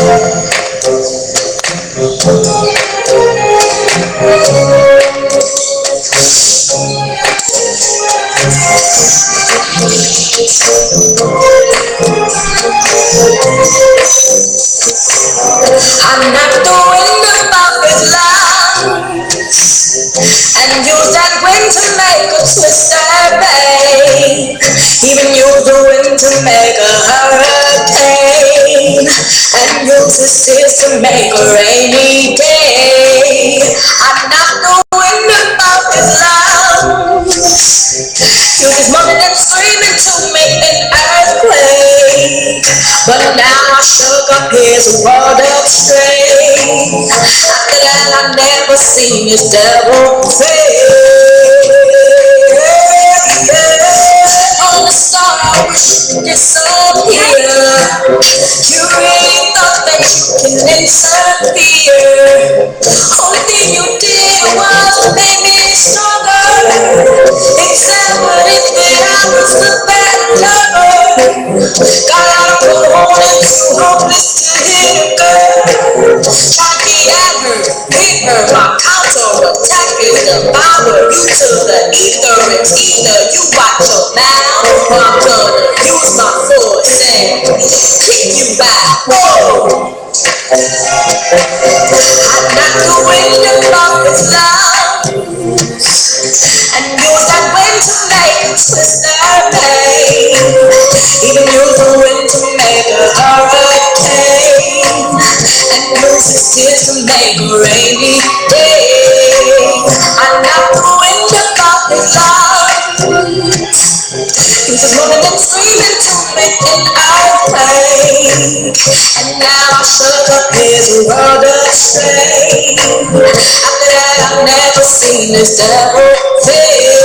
I'm not doing about his love and use that wind to make a twister, babe. Even use the wind to make a hurricane and use the seas to make a rainy day. I'm not doing about his love. Use his moaning and screaming to make an earthquake. But now I shook up his world up straight. After that I've never seen his devil face. On the star I wish you disappear. You really thought that you can disappear. Only thing you did was make me stronger. Except what if that I was the bad lover. Got out of the morning too hopeless to hit a girl. Try to get at her, beat her, my counter attack is devour you to the ether. It's either you watch your mouth or I'm gonna use my force and kick you back. Whoa! I'm not doing about this love and use that wind to make a twister, babe. Even use the wind to make a hurricane and use the tears to make a rainy day. I'm not doing about this love. Use the moaning and screaming to make an earthquake. And now I shook up his world up straight. After that I've never seen this devil face.